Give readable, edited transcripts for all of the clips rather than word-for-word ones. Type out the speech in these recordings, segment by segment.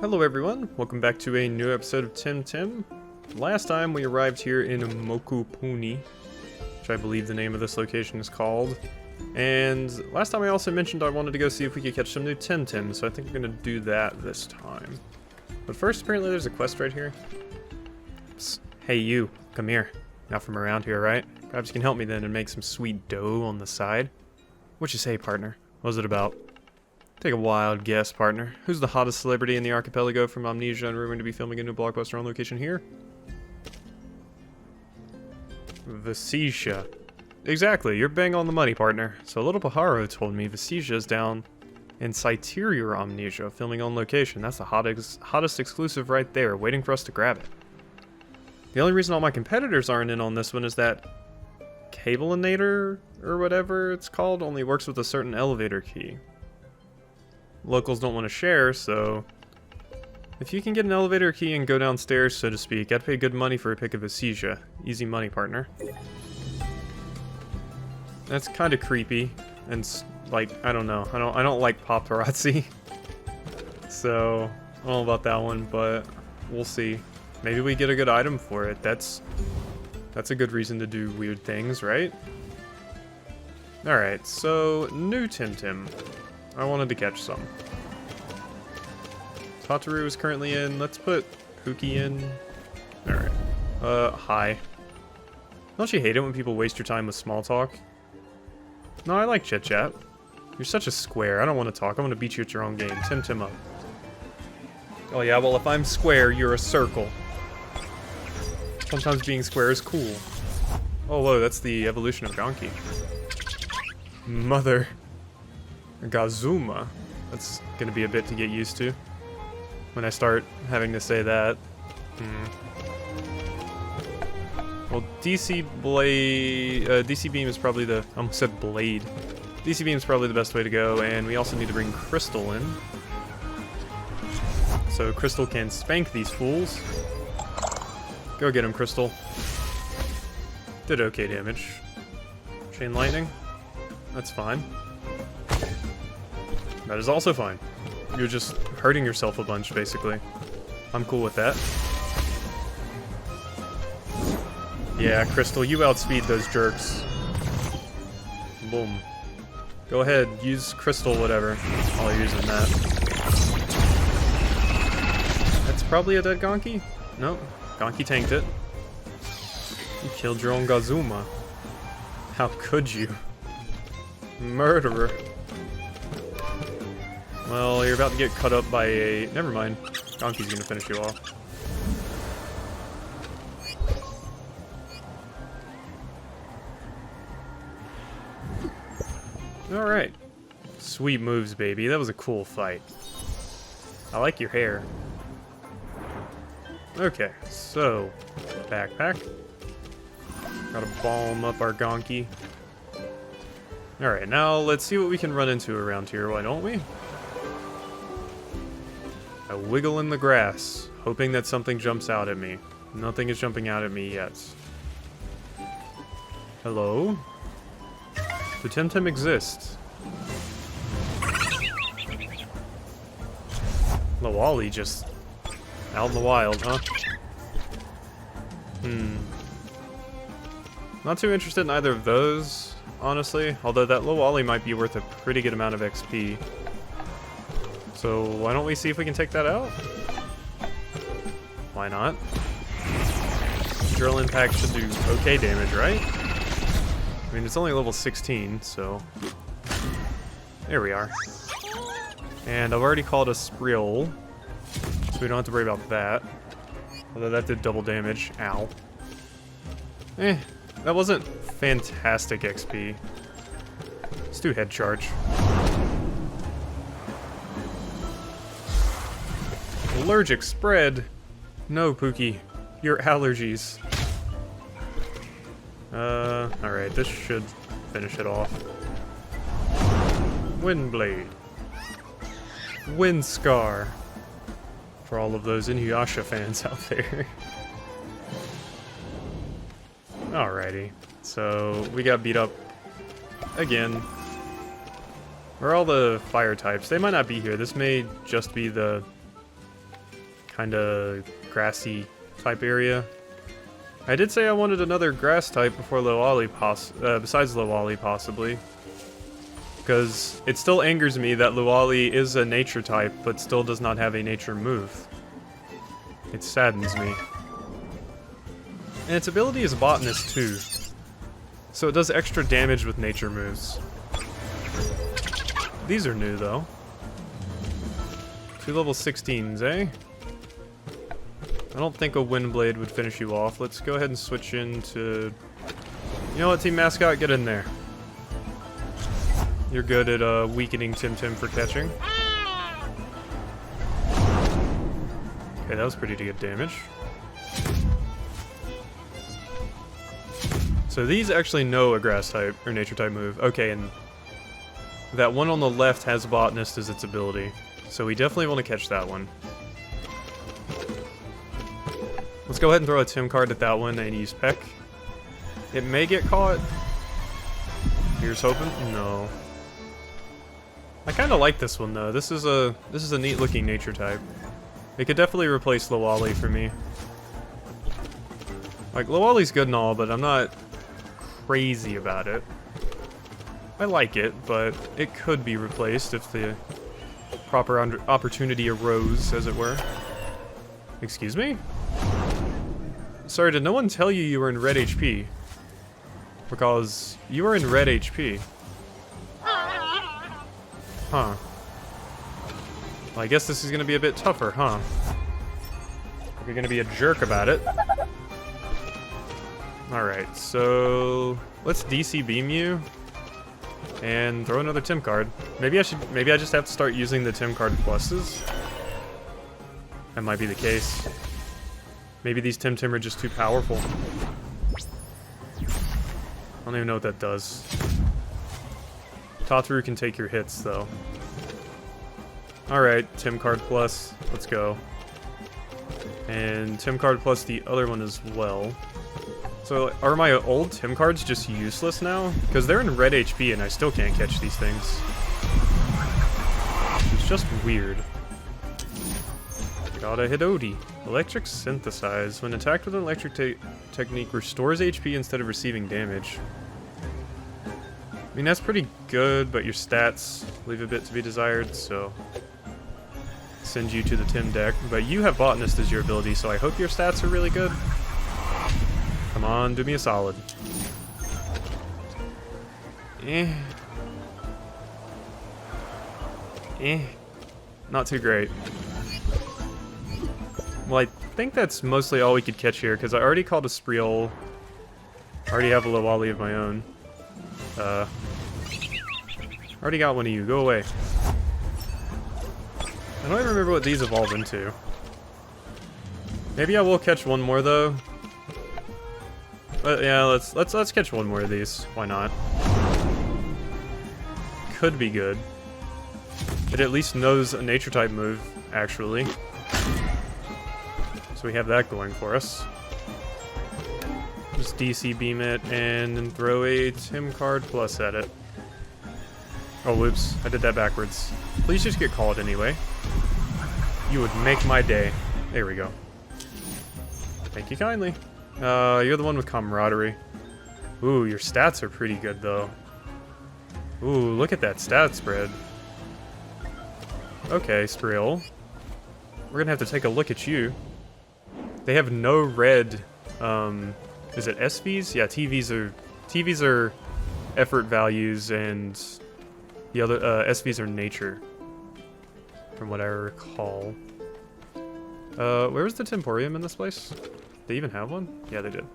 Hello everyone, welcome back to a new episode of Temtem. Last time we arrived here in Mokupuni, which I believe the name of this location is called. And last time I also mentioned I wanted to go see if we could catch some new Temtem, so I think we're going to do that this time. But first, apparently there's a quest right here. Psst. Hey you, come here. Not from around here, right? Perhaps you can help me then and make some sweet dough on the side. What you say, partner? What was it about? Take a wild guess, partner. Who's the hottest celebrity in the archipelago from Omninesia and rumored to be filming a new blockbuster on location here? Vesisha. Exactly, you're bang on the money, partner. So little Paharo told me Vesisha's down in Citerior Omninesia filming on location. That's the hottest exclusive right there, waiting for us to grab it. The only reason all my competitors aren't in on this one is that Cableinator, or whatever it's called, only works with a certain elevator key. Locals don't want to share, so if you can get an elevator key and go downstairs, so to speak, I'd pay good money for a pick of Vesisha. Easy money, partner. That's kind of creepy, and like, I don't know. I don't like paparazzi, so I don't know about that one, but we'll see. Maybe we get a good item for it. That's a good reason to do weird things, right? All right, so new Temtem. I wanted to catch some. Tataru is currently in. Let's put Pookie in. Alright. Hi. Don't you hate it when people waste your time with small talk? No, I like chit chat. You're such a square. I don't want to talk. I want to beat you at your own game. Temtem up. Oh yeah, well if I'm square, you're a circle. Sometimes being square is cool. Oh whoa, that's the evolution of Ganki. Mother. Gazuma. That's gonna be a bit to get used to when I start having to say that. Well, DC Beam is probably the... I almost said Blade. DC Beam is probably the best way to go, and we also need to bring Crystal in. So Crystal can spank these fools. Go get him, Crystal. Did okay damage. Chain Lightning. That's fine. That is also fine. You're just hurting yourself a bunch, basically. I'm cool with that. Yeah, Crystal, you outspeed those jerks. Boom. Go ahead, use Crystal, whatever, while you're using that. That's probably a dead Ganki? Nope. Ganki tanked it. You killed your own Gazuma. How could you? Murderer. Well, you're about to get cut up by a... Never mind. Ganki's gonna finish you off. Alright. Sweet moves, baby. That was a cool fight. I like your hair. Okay, so... Backpack. Gotta balm up our Ganki. Alright, now let's see what we can run into around here, why don't we? I wiggle in the grass, hoping that something jumps out at me. Nothing is jumping out at me yet. Hello? Do Temtem exist? Lawali just out in the wild, huh? Not too interested in either of those, honestly. Although that Lawali might be worth a pretty good amount of XP. So why don't we see if we can take that out? Why not? Drill Impact should do okay damage, right? I mean, it's only level 16, so... There we are. And I've already called a Sprill, so we don't have to worry about that. Although that did double damage. Ow. That wasn't fantastic XP. Let's do Head Charge. Allergic spread. No, Pookie. Your allergies. Alright, this should finish it off. Windblade. Wind Scar. For all of those Inuyasha fans out there. Alrighty. So, we got beat up again. Where are all the fire types? They might not be here. This may just be the kind of grassy type area. I did say I wanted another grass type before Rawiri, besides Rawiri possibly. Because it still angers me that Rawiri is a nature type, but still does not have a nature move. It saddens me. And its ability is botanist too. So it does extra damage with nature moves. These are new though. 2 level 16s, eh? I don't think a Windblade would finish you off. Let's go ahead and switch into... You know what, Team Mascot? Get in there. You're good at weakening Temtem for catching. Okay, that was pretty good damage. So these actually know a grass type, or nature type move. Okay, and that one on the left has Botanist as its ability. So we definitely want to catch that one. Let's go ahead and throw a Tim card at that one and use Peck. It may get caught. Here's hoping. No. I kind of like this one though. This is a neat looking nature type. It could definitely replace Rawiri for me. Like Lawali's good and all, but I'm not crazy about it. I like it, but it could be replaced if the proper opportunity arose, as it were. Excuse me? Sorry, did no one tell you you were in red HP? Because you are in red HP. Huh. Well, I guess this is gonna be a bit tougher, huh? You're gonna be a jerk about it. Alright, so let's DC beam you and throw another Tim card. Maybe I just have to start using the Tim card pluses. That might be the case. Maybe these Temtem are just too powerful. I don't even know what that does. Tataru can take your hits though. Alright, Tim card plus. Let's go. And Tim card plus the other one as well. So, are my old Tim cards just useless now? Because they're in red HP and I still can't catch these things. It's just weird. Got a Hidodi. Electric Synthesize. When attacked with an electric technique, restores HP instead of receiving damage. I mean, that's pretty good, but your stats leave a bit to be desired, so... send you to the Tim deck. But you have Botanist as your ability, so I hope your stats are really good. Come on, do me a solid. Not too great. Well, I think that's mostly all we could catch here, because I already called a Spreal. I already have a Rawiri of my own. Already got one of you. Go away. I don't even remember what these evolve into. Maybe I will catch one more though. But yeah, let's catch one more of these. Why not? Could be good. It at least knows a nature type move, actually. So we have that going for us. Just DC beam it and then throw a Tim card plus at it. Oh, whoops. I did that backwards. Please just get called anyway. You would make my day. There we go. Thank you kindly. You're the one with camaraderie. Ooh, your stats are pretty good, though. Ooh, look at that stat spread. Okay, Spreal. We're gonna have to take a look at you. They have no red, is it SVs? Yeah, TVs are effort values, and the other, SVs are nature. From what I recall. Where was the Temporium in this place? They even have one? Yeah, they did.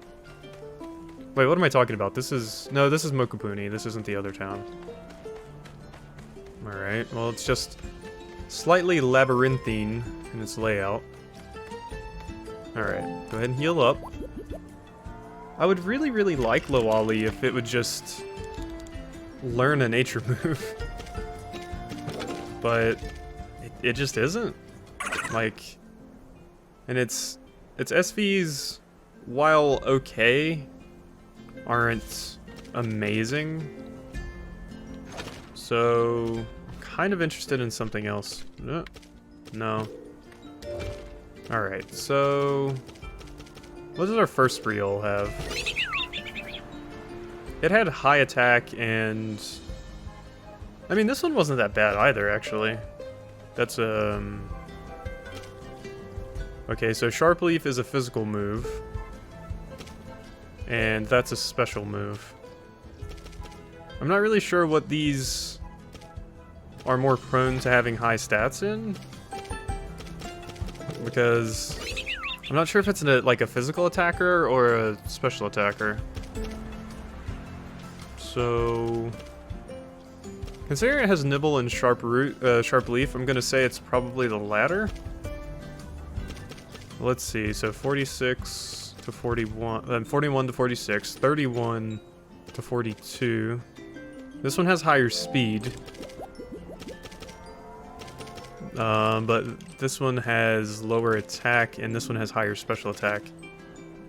Wait, what am I talking about? This is Mokupuni. This isn't the other town. Alright, well, it's just slightly labyrinthine in its layout. Alright, go ahead and heal up. I would really, really like Rawiri if it would just learn a nature move. But it just isn't. Like, and its SVs, while okay, aren't amazing. So, kind of interested in something else. No. Alright, so... what does our first reel have? It had high attack and... I mean, this one wasn't that bad either, actually. That's, okay, so Sharp Leaf is a physical move. And that's a special move. I'm not really sure what these are more prone to having high stats in. Because I'm not sure if it's like a physical attacker or a special attacker. So, considering it has Nibble and Sharp Leaf, I'm gonna say it's probably the latter. Let's see. So 46 to 41, 41 to 46, 31 to 42. This one has higher speed. But this one has lower attack, and this one has higher special attack.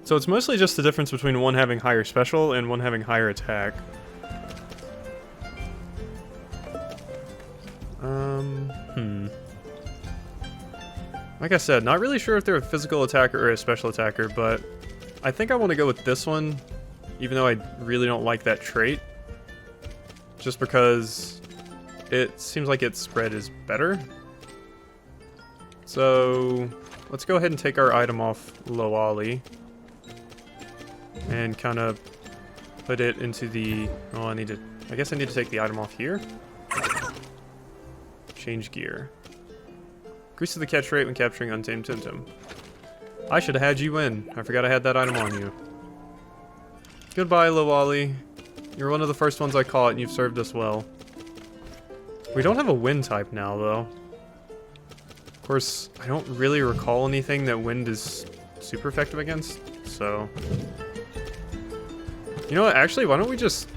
So it's mostly just the difference between one having higher special and one having higher attack. Like I said, not really sure if they're a physical attacker or a special attacker, but I think I want to go with this one, even though I really don't like that trait. Just because it seems like its spread is better. So let's go ahead and take our item off Rawiri and kind of put it into the... oh, I guess I need to take the item off here. Change gear. Increases the catch rate when capturing untamed Temtem. I should have had you in. I forgot I had that item on you. Goodbye, Rawiri. You're one of the first ones I caught, and you've served us well. We don't have a wind type now, though. Of course, I don't really recall anything that wind is super effective against, so... you know what, actually, why don't we just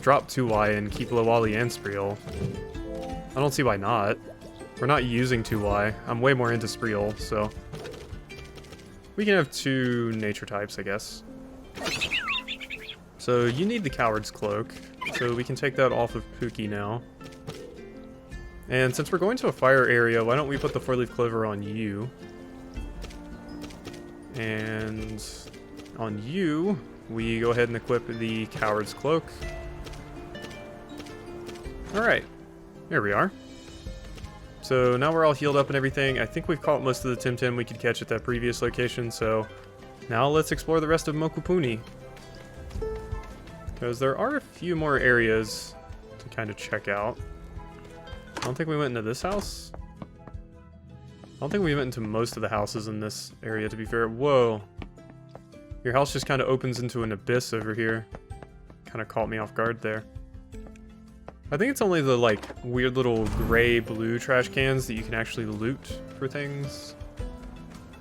drop 2Y and keep Rawiri and Spriel? I don't see why not. We're not using 2Y. I'm way more into Spriel, so... we can have 2 nature types, I guess. So you need the Coward's Cloak, so we can take that off of Pookie now. And since we're going to a fire area, why don't we put the 4-leaf clover on you? And on you, we go ahead and equip the Coward's Cloak. Alright, there we are. So now we're all healed up and everything. I think we've caught most of the Temtem we could catch at that previous location, so now let's explore the rest of Mokupuni. Because there are a few more areas to kind of check out. I don't think we went into this house. I don't think we went into most of the houses in this area, to be fair. Whoa. Your house just kind of opens into an abyss over here. Kind of caught me off guard there. I think it's only the, like, weird little gray-blue trash cans that you can actually loot for things.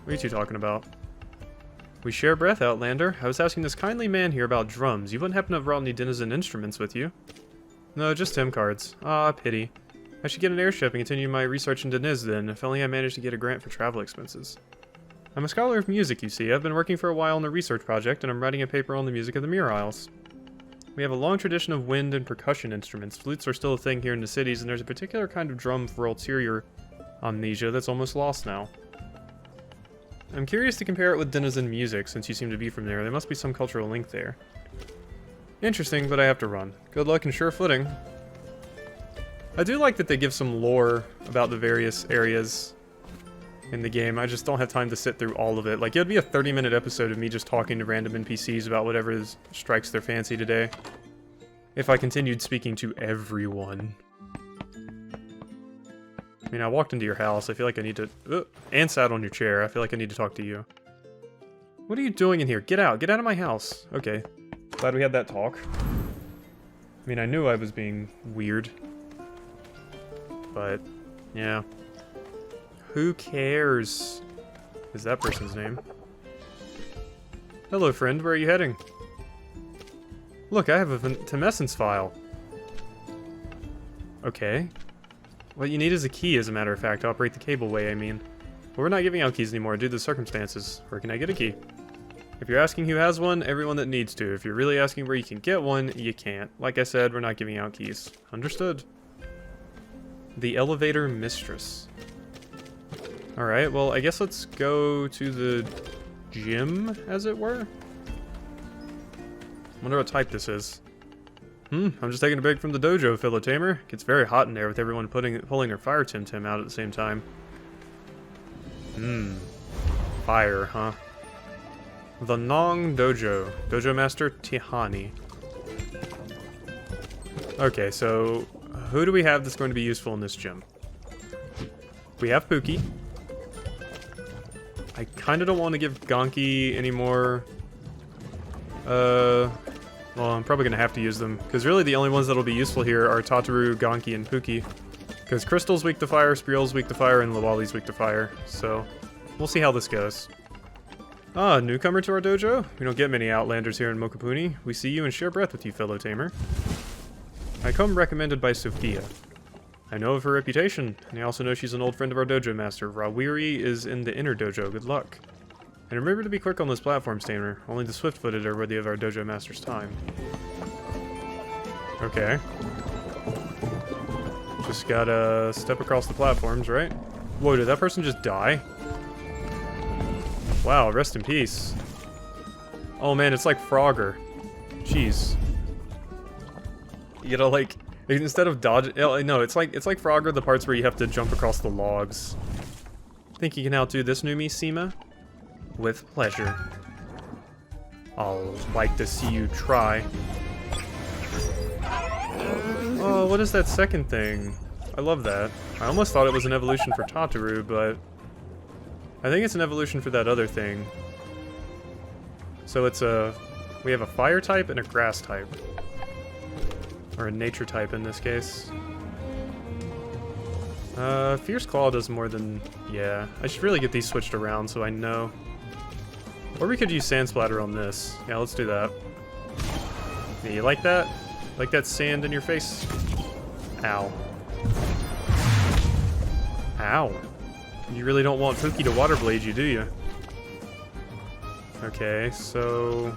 What are you two talking about? We share breath, Outlander. I was asking this kindly man here about drums. You wouldn't happen to have brought any Denizen instruments with you? No, just Tim cards. Ah, pity. I should get an airship and continue my research in Deniz then, if only I managed to get a grant for travel expenses. I'm a scholar of music, you see. I've been working for a while on a research project, and I'm writing a paper on the music of the Mirror Isles. We have a long tradition of wind and percussion instruments. Flutes are still a thing here in the cities, and there's a particular kind of drum for ulterior Omninesia that's almost lost now. I'm curious to compare it with Denizen music, since you seem to be from there. There must be some cultural link there. Interesting, but I have to run. Good luck and sure footing. I do like that they give some lore about the various areas in the game. I just don't have time to sit through all of it. Like, it'd be a 30-minute episode of me just talking to random NPCs about whatever strikes their fancy today. If I continued speaking to everyone. I mean, I walked into your house. I feel like I need to... and sat on your chair. I feel like I need to talk to you. What are you doing in here? Get out. Get out of my house. Okay. Glad we had that talk. I mean, I knew I was being weird. But, yeah. Who cares? Is that person's name? Hello, friend. Where are you heading? Look, I have a Temessence file. Okay. What you need is a key, as a matter of fact, to operate the cableway, I mean. But we're not giving out keys anymore due to the circumstances. Where can I get a key? If you're asking who has one, everyone that needs to. If you're really asking where you can get one, you can't. Like I said, we're not giving out keys. Understood. The Elevator Mistress. Alright, well, I guess let's go to the gym, as it were. Wonder what type this is. I'm just taking a break from the dojo, fellow tamer. Gets very hot in there with everyone pulling their fire Temtem out at the same time. Fire, huh? The Nong Dojo. Dojo Master Tihani. Okay, so who do we have that's going to be useful in this gym? We have Pookie. I kind of don't want to give Gonki any more. Well, I'm probably going to have to use them, because really the only ones that'll be useful here are Tataru, Gonki, and Pookie. Because Crystal's weak to fire, Spreel's weak to fire, and Lawali's weak to fire, so we'll see how this goes. Ah, newcomer to our dojo? We don't get many outlanders here in Mokopuni. We see you and share breath with you, fellow tamer. I come recommended by Sophia. I know of her reputation, and I also know she's an old friend of our dojo master. Rawiri is in the inner dojo. Good luck. And remember to be quick on those platforms, tamer. Only the swift-footed are worthy of our dojo master's time. Okay. Just gotta step across the platforms, right? Whoa, did that person just die? Wow, rest in peace. Oh man, it's like Frogger. Jeez. You gotta like, instead of dodge, no, it's like Frogger, the parts where you have to jump across the logs. Think you can outdo this new Seema? With pleasure. I'll like to see you try. Oh, what is that second thing? I love that. I almost thought it was an evolution for Tataru, but I think it's an evolution for that other thing. So it's we have a fire type and a grass type. Or a nature type in this case. Fierce Claw does more than... yeah, I should really get these switched around so I know. Or we could use Sand Splatter on this. Yeah, let's do that. Yeah, you like that? Like that sand in your face? Ow. Ow. You really don't want Pookie to water blade you, do you? Okay, so...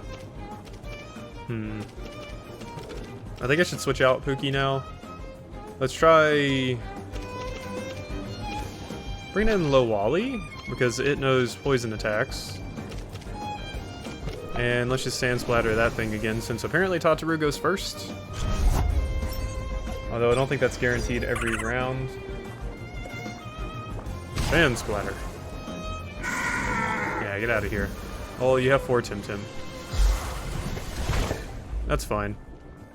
I think I should switch out Pookie now. Let's try... bring in Lawali, because it knows poison attacks. And let's just Sand Splatter that thing again, since apparently Tataru goes first. Although I don't think that's guaranteed every round. Sand Splatter. Yeah, get out of here. Oh, you have 4 Temtem. That's fine.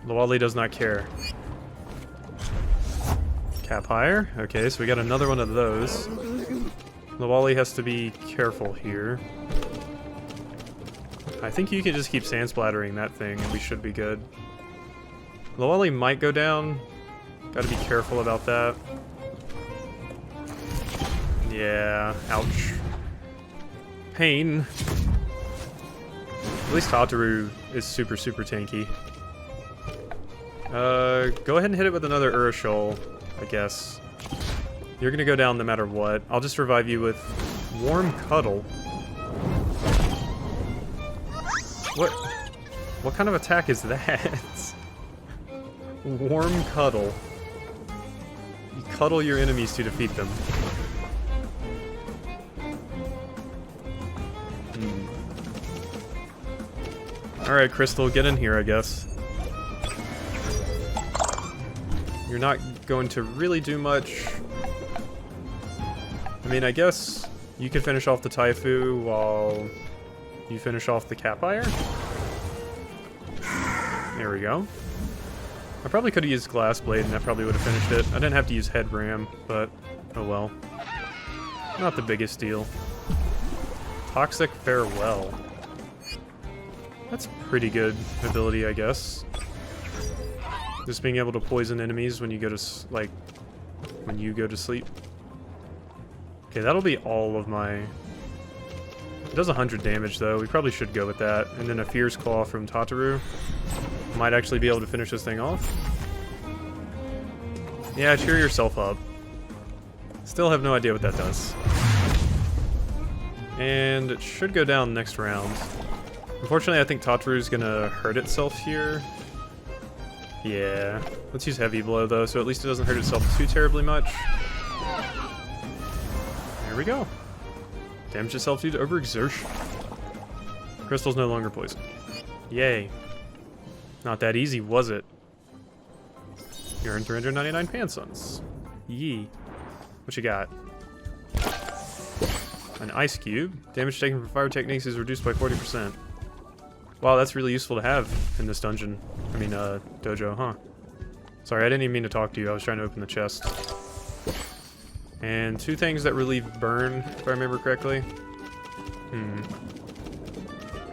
Lawali does not care. Cap higher. Okay, so we got another one of those. Lawali has to be careful here. I think you can just keep Sand Splattering that thing and we should be good. Lawali might go down. Gotta be careful about that. Yeah, ouch. Pain. At least Tataru is super, super tanky. Go ahead and hit it with another Urashol, I guess. You're gonna go down no matter what. I'll just revive you with Warm Cuddle. What kind of attack is that? Warm Cuddle. You cuddle your enemies to defeat them. Alright, Crystal, get in here, I guess. You're not going to really do much. I mean, I guess you could finish off the Taifu while you finish off the Capire. There we go. I probably could have used Glass Blade and that probably would have finished it. I didn't have to use Head Ram, but oh well. Not the biggest deal. Toxic Farewell. That's pretty good ability, I guess. Just being able to poison enemies when you go to, like, when you go to sleep. Okay, that'll be all of my... It does 100 damage, though. We probably should go with that. And then a Fierce Claw from Tataru. Might actually be able to finish this thing off. Yeah, cheer yourself up. Still have no idea what that does. And it should go down next round. Unfortunately, I think Tataru's gonna hurt itself here. Yeah. Let's use Heavy Blow, though, so at least it doesn't hurt itself too terribly much. There we go. Damage itself due to overexertion. Crystal's no longer poison. Yay. Not that easy, was it? You earned 399 Pansons. Yee. What you got? An ice cube. Damage taken from fire techniques is reduced by 40%. Wow, that's really useful to have in this dungeon. I mean, dojo, huh? Sorry, I didn't even mean to talk to you. I was trying to open the chest. And 2 things that relieve burn, if I remember correctly.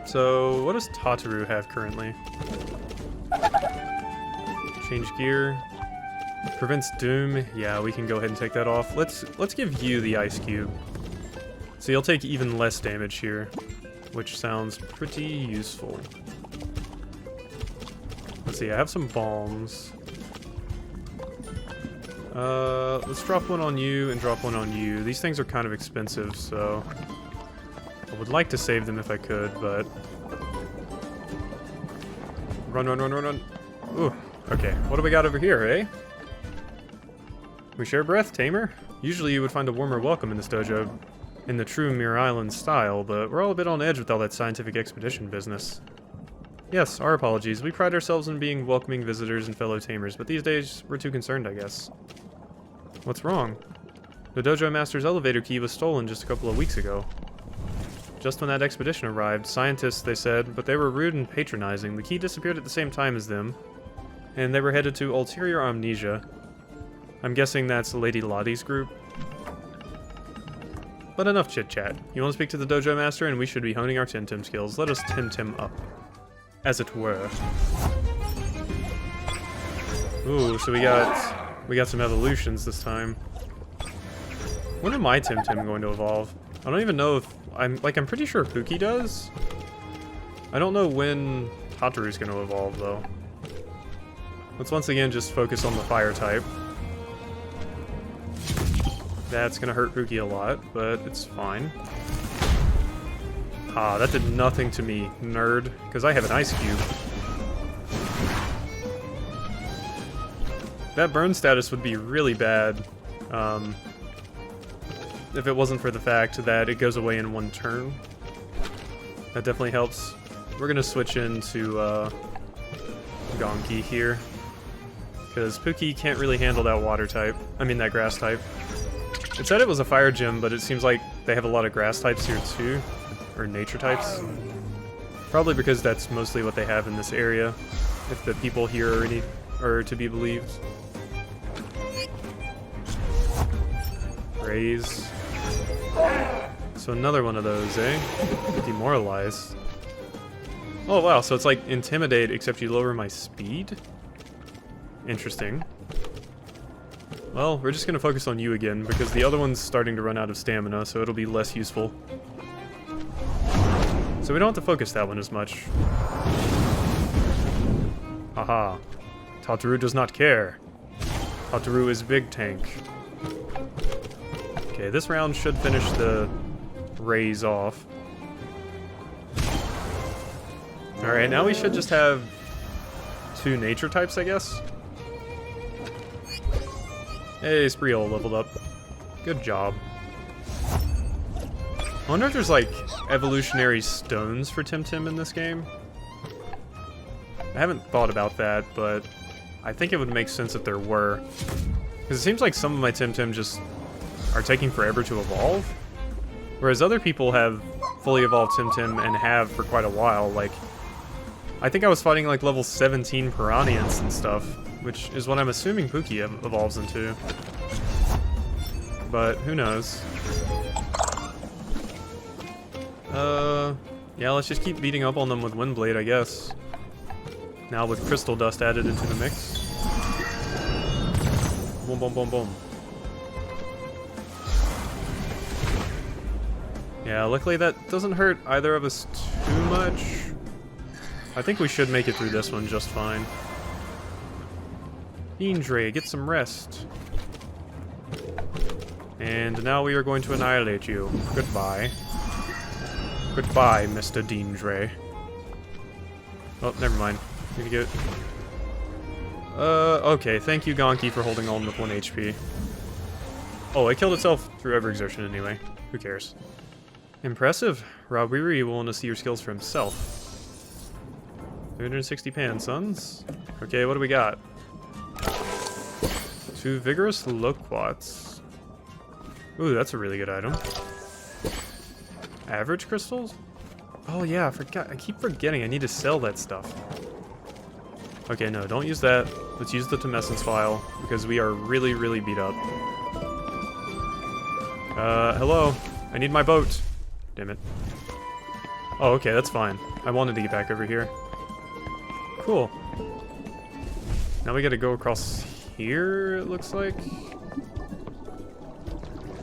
So, what does Tataru have currently? Change gear. Prevents doom. Yeah, we can go ahead and take that off. Let's give you the ice cube. So you'll take even less damage here, which sounds pretty useful. Let's see, I have some bombs. Let's drop one on you and drop one on you. These things are kind of expensive, so I would like to save them if I could, but... Run, run, run, run, run. Ooh, okay. What do we got over here, eh? We share breath, Tamer. Usually you would find a warmer welcome in this dojo, in the true Mirror Island style, but we're all a bit on edge with all that scientific expedition business. Yes, our apologies. We pride ourselves in being welcoming visitors and fellow tamers, but these days we're too concerned, I guess. What's wrong? The dojo master's elevator key was stolen just a couple of weeks ago. Just when that expedition arrived, scientists, they said, but they were rude and patronizing. The key disappeared at the same time as them, and they were headed to ulterior Omninesia. I'm guessing that's Lady Lottie's group. But enough chit-chat. You want to speak to the dojo master, and we should be honing our Temtem skills. Let us Temtem up, as it were. Ooh, so we got some evolutions this time. When am my Temtem going to evolve? I don't even know if I'm pretty sure Pookie does. I don't know when Tataru's going to evolve though. Let's once again just focus on the fire type. That's gonna hurt Pookie a lot, but it's fine. Ah, that did nothing to me, nerd, because I have an ice cube. That burn status would be really bad if it wasn't for the fact that it goes away in 1 turn. That definitely helps. We're gonna switch into Gonki here, because Pookie can't really handle that water type. I mean that grass type. It said it was a fire gym, but it seems like they have a lot of grass types here too, or nature types. Probably because that's mostly what they have in this area, if the people here are to be believed. Raise. So another one of those, eh? Demoralize. Oh wow, so it's like Intimidate, except you lower my speed? Interesting. Well, we're just gonna focus on you again, because the other one's starting to run out of stamina, so it'll be less useful. So we don't have to focus that one as much. Haha. Tataru does not care. Tataru is big tank. Okay, this round should finish the raise off. Alright, now we should just have 2 nature types, I guess. Hey, Spreeol leveled up. Good job. I wonder if there's like evolutionary stones for Temtem in this game. I haven't thought about that, but I think it would make sense if there were. Because it seems like some of my Temtem just are taking forever to evolve. Whereas other people have fully evolved Temtem and have for quite a while. Like, I think I was fighting like level 17 Piranhans and stuff, which is what I'm assuming Pookie evolves into. But who knows? Yeah, let's just keep beating up on them with Windblade, I guess. Now with Crystal Dust added into the mix. Boom, boom, boom, boom. Yeah, luckily that doesn't hurt either of us too much. I think we should make it through this one just fine. Indre, get some rest. And now we are going to annihilate you. Goodbye. Goodbye, Mr. Dendre. Oh, never mind. Need to get... okay, thank you, Gonki, for holding on with 1 HP. Oh, it killed itself through overexertion anyway. Who cares? Impressive. Rawiri will want to see your skills for himself. 360 pan, sons. Okay, what do we got? 2 vigorous loquats. Ooh, that's a really good item. Average crystals? Oh yeah, I forgot. I keep forgetting I need to sell that stuff. Okay, no, don't use that. Let's use the tumescence file, because we are really, really beat up. Hello? I need my boat. Damn it. Oh, okay, that's fine. I wanted to get back over here. Cool. Now we gotta go across here, it looks like.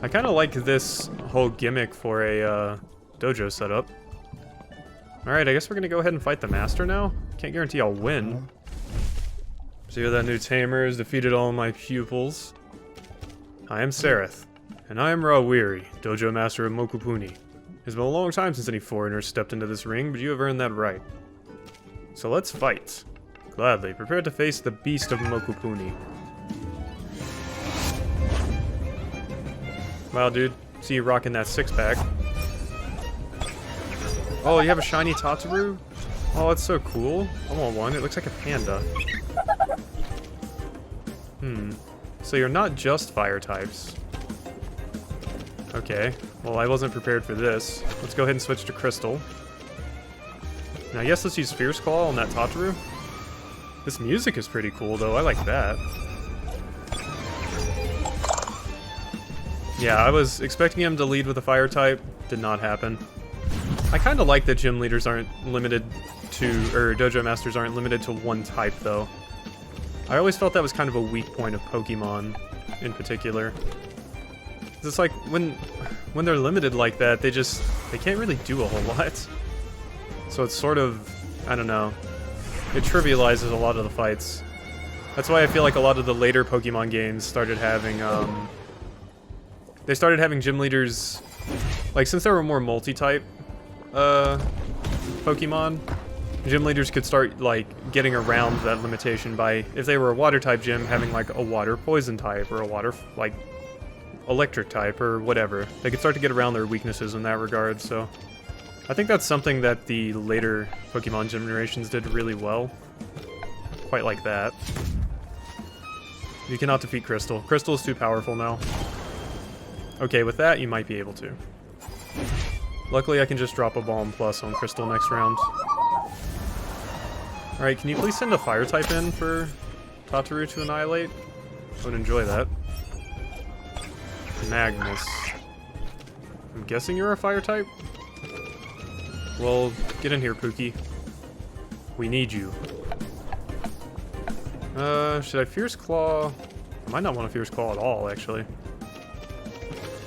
I kind of like this whole gimmick for a dojo setup. Alright, I guess we're gonna go ahead and fight the master now. Can't guarantee I'll win. See how that new tamer has defeated all my pupils. I am Sareth, and I am Rawiri, dojo master of Mokupuni. It's been a long time since any foreigners stepped into this ring, but you have earned that right. So let's fight. Gladly, prepare to face the beast of Mokupuni. Wow, dude. See you rocking that six-pack. Oh, you have a shiny Tataru? Oh, that's so cool. I want one. It looks like a panda. So you're not just fire types. Okay. Well, I wasn't prepared for this. Let's go ahead and switch to Crystal. Now, I guess let's use Fierce Claw on that Tataru. This music is pretty cool, though. I like that. Yeah, I was expecting him to lead with a fire type. Did not happen. I kind of like that gym leaders aren't limited to, or dojo masters aren't limited to one type, though. I always felt that was kind of a weak point of Pokemon, in particular. It's like, when they're limited like that, they can't really do a whole lot. So it's sort of, I don't know, it trivializes a lot of the fights. That's why I feel like a lot of the later Pokemon games started having, they started having gym leaders, like, since there were more multi-type, Pokemon, gym leaders could start, like, getting around that limitation by, if they were a water-type gym, having, like, a water-poison type, or a water, like, electric type, or whatever. They could start to get around their weaknesses in that regard, so I think that's something that the later Pokemon generations did really well. Quite like that. You cannot defeat Crystal. Crystal is too powerful now. Okay, with that, you might be able to. Luckily, I can just drop a Balm Plus on Crystal next round. Alright, can you please send a fire type in for Tataru to annihilate? I would enjoy that. Magnus. I'm guessing you're a fire type? Well, get in here, Pookie. We need you. Should I Fierce Claw? I might not want to Fierce Claw at all, actually.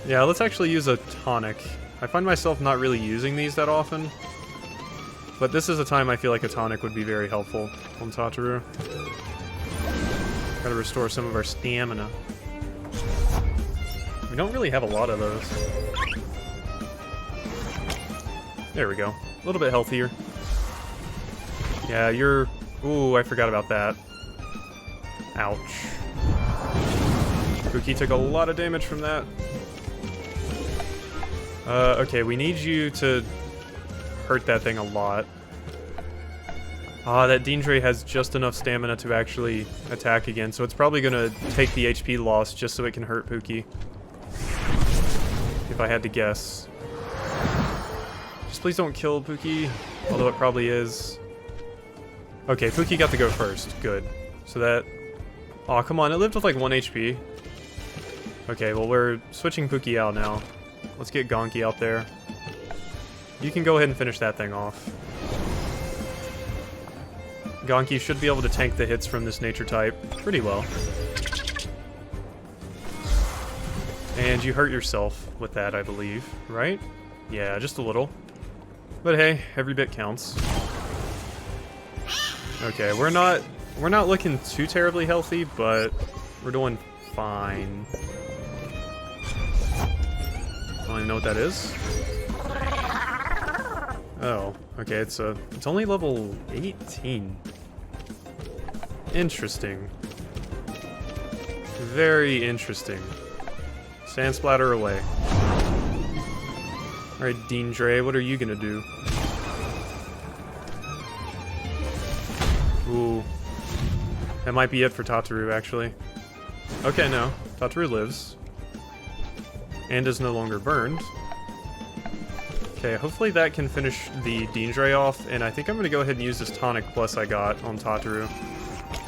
Yeah, let's actually use a tonic. I find myself not really using these that often. But this is a time I feel like a tonic would be very helpful on Tataru. Gotta restore some of our stamina. We don't really have a lot of those. There we go. A little bit healthier. Yeah, you're... Ooh, I forgot about that. Ouch. Pookie took a lot of damage from that. Okay, we need you to hurt that thing a lot. That Dendray has just enough stamina to actually attack again, so it's probably gonna take the HP loss just so it can hurt Pookie. If I had to guess. Just please don't kill Pookie, although it probably is. Okay, Pookie got to go first. Good. So that... Aw, come on, it lived with like 1 HP. Okay, well we're switching Pookie out now. Let's get Gonki out there. You can go ahead and finish that thing off. Gonki should be able to tank the hits from this nature type pretty well. And you hurt yourself with that, I believe, right? Yeah, just a little. But hey, every bit counts. Okay, we're not looking too terribly healthy, but we're doing fine. I don't even know what that is. Oh, okay, it's only level 18. Interesting. Very interesting. Sand splatter away. Alright, Dendray, what are you gonna do? Ooh. That might be it for Tataru, actually. Okay, no. Tataru lives. And is no longer burned. Okay, hopefully that can finish the Dendray off, and I think I'm gonna go ahead and use this Tonic Plus I got on Tataru.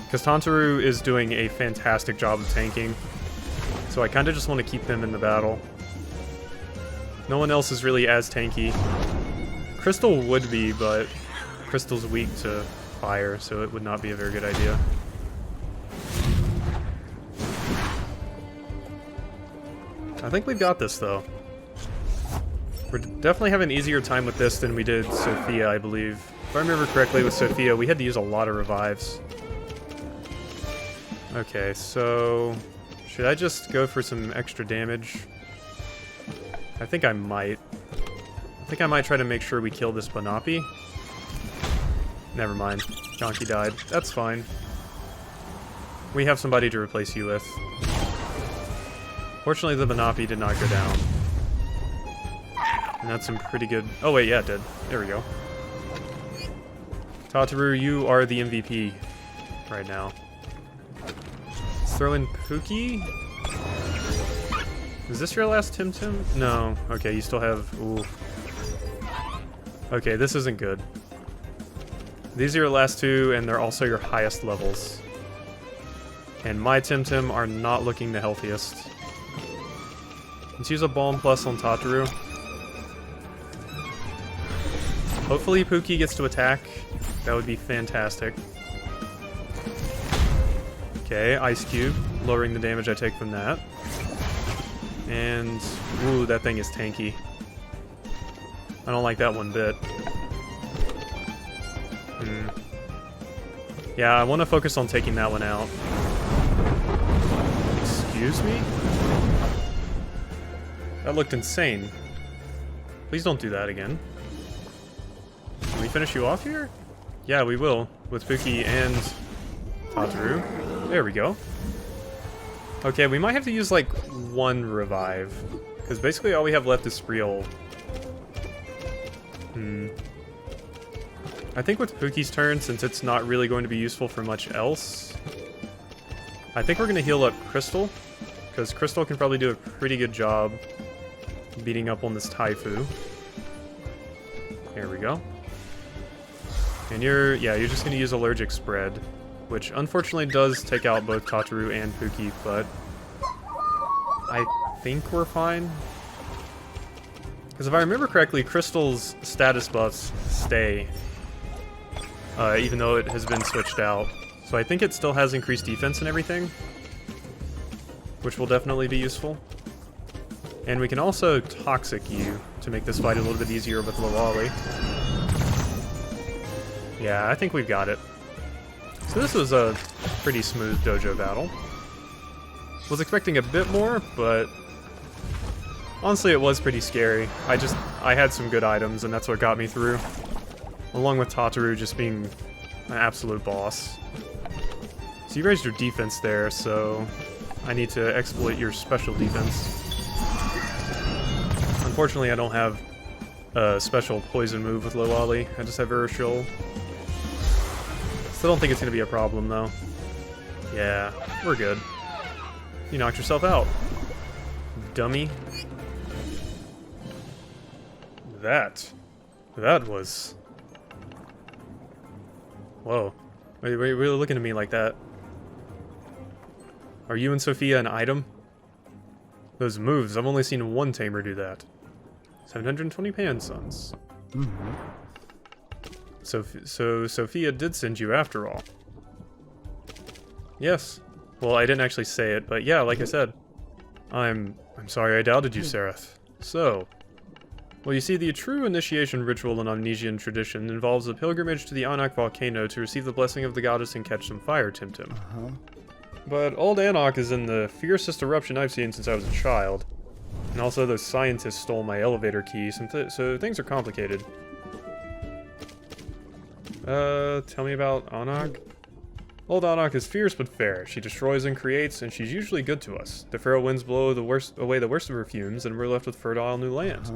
Because Tataru is doing a fantastic job of tanking. So I kinda just want to keep him in the battle. No one else is really as tanky. Crystal would be, but Crystal's weak to fire, so it would not be a very good idea. I think we've got this, though. We're definitely having an easier time with this than we did Sophia, I believe. If I remember correctly with Sophia, we had to use a lot of revives. Okay, so... should I just go for some extra damage? I think I might. I think I might try to make sure we kill this Banapi. Never mind. Donkey died. That's fine. We have somebody to replace you with. Fortunately, the Banapi did not go down. And that's some pretty good... oh wait, yeah, it did. There we go. Tataru, you are the MVP right now. Let's throw in Pookie. Is this your last Temtem? No. Okay, you still have... ooh. Okay, this isn't good. These are your last two, and they're also your highest levels. And my Temtem are not looking the healthiest. Let's use a Balm Plus on Tataru. Hopefully Pookie gets to attack. That would be fantastic. Okay, Ice Cube, lowering the damage I take from that. And, ooh, that thing is tanky. I don't like that one bit. Yeah, I want to focus on taking that one out. Excuse me? That looked insane. Please don't do that again. Can we finish you off here? Yeah, we will. With Pookie and Tataru. There we go. Okay, we might have to use, like, one revive. Because basically all we have left is Spreal. I think with Pookie's turn, since it's not really going to be useful for much else, I think we're going to heal up Crystal. Because Crystal can probably do a pretty good job beating up on this Taifu. There we go. And you're just going to use Allergic Spread, which unfortunately does take out both Tataru and Pookie, but I think we're fine. Because if I remember correctly, Crystal's status buffs stay, even though it has been switched out. So I think it still has increased defense and everything, which will definitely be useful. And we can also Toxic you to make this fight a little bit easier with Rawiri. Yeah, I think we've got it. So this was a pretty smooth dojo battle. Was expecting a bit more, but honestly it was pretty scary. I had some good items and that's what got me through. Along with Tataru just being an absolute boss. So you raised your defense there, so I need to exploit your special defense. Unfortunately I don't have a special poison move with Rawiri. I just have Urshul. Still don't think it's going to be a problem, though. Yeah, we're good. You knocked yourself out. Dummy. That was... whoa. Wait, were you really looking at me like that? Are you and Sophia an item? Those moves, I've only seen one tamer do that. 720 pan suns. So Sophia did send you after all. Yes. Well, I didn't actually say it, but yeah, like I said. I'm sorry I doubted you, Seraph. So, well, you see, the true initiation ritual in Omnesian tradition involves a pilgrimage to the Anak volcano to receive the blessing of the goddess and catch some fire, Temtem. But old Anak is in the fiercest eruption I've seen since I was a child. And also those scientists stole my elevator keys, so things are complicated. Tell me about Anak? Old Anak is fierce but fair. She destroys and creates, and she's usually good to us. The feral winds blow away the worst of her fumes, and we're left with fertile new land.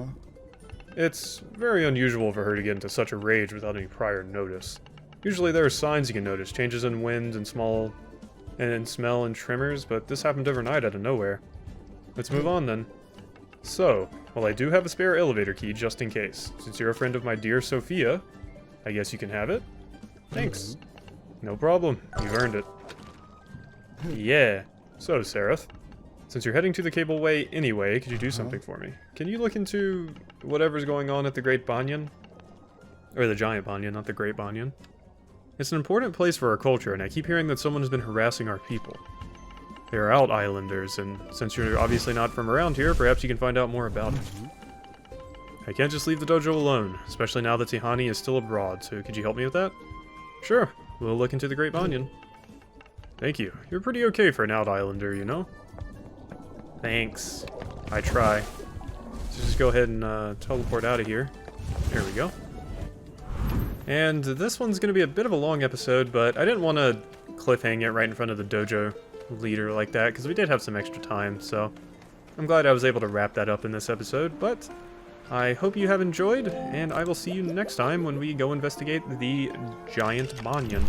It's very unusual for her to get into such a rage without any prior notice. Usually there are signs you can notice, changes in wind and smell and tremors, but this happened overnight out of nowhere. Let's move on then. So, well, I do have a spare elevator key just in case. Since you're a friend of my dear Sophia, I guess you can have it? Thanks. No problem. You've earned it. Yeah. So, Seraph, since you're heading to the cableway anyway, could you do something for me? Can you look into whatever's going on at the Great Banyan? Or the Giant Banyan, not the Great Banyan. It's an important place for our culture, and I keep hearing that someone has been harassing our people. They are out islanders, and since you're obviously not from around here, perhaps you can find out more about it. I can't just leave the dojo alone, especially now that Tihani is still abroad, so could you help me with that? Sure, we'll look into the Great Banyan. Thank you. You're pretty okay for an out islander, you know? Thanks. I try. So just go ahead and teleport out of here. There we go. And this one's going to be a bit of a long episode, but I didn't want to cliffhang it right in front of the dojo leader like that, because we did have some extra time, so I'm glad I was able to wrap that up in this episode, but I hope you have enjoyed, and I will see you next time when we go investigate the Giant Banyan.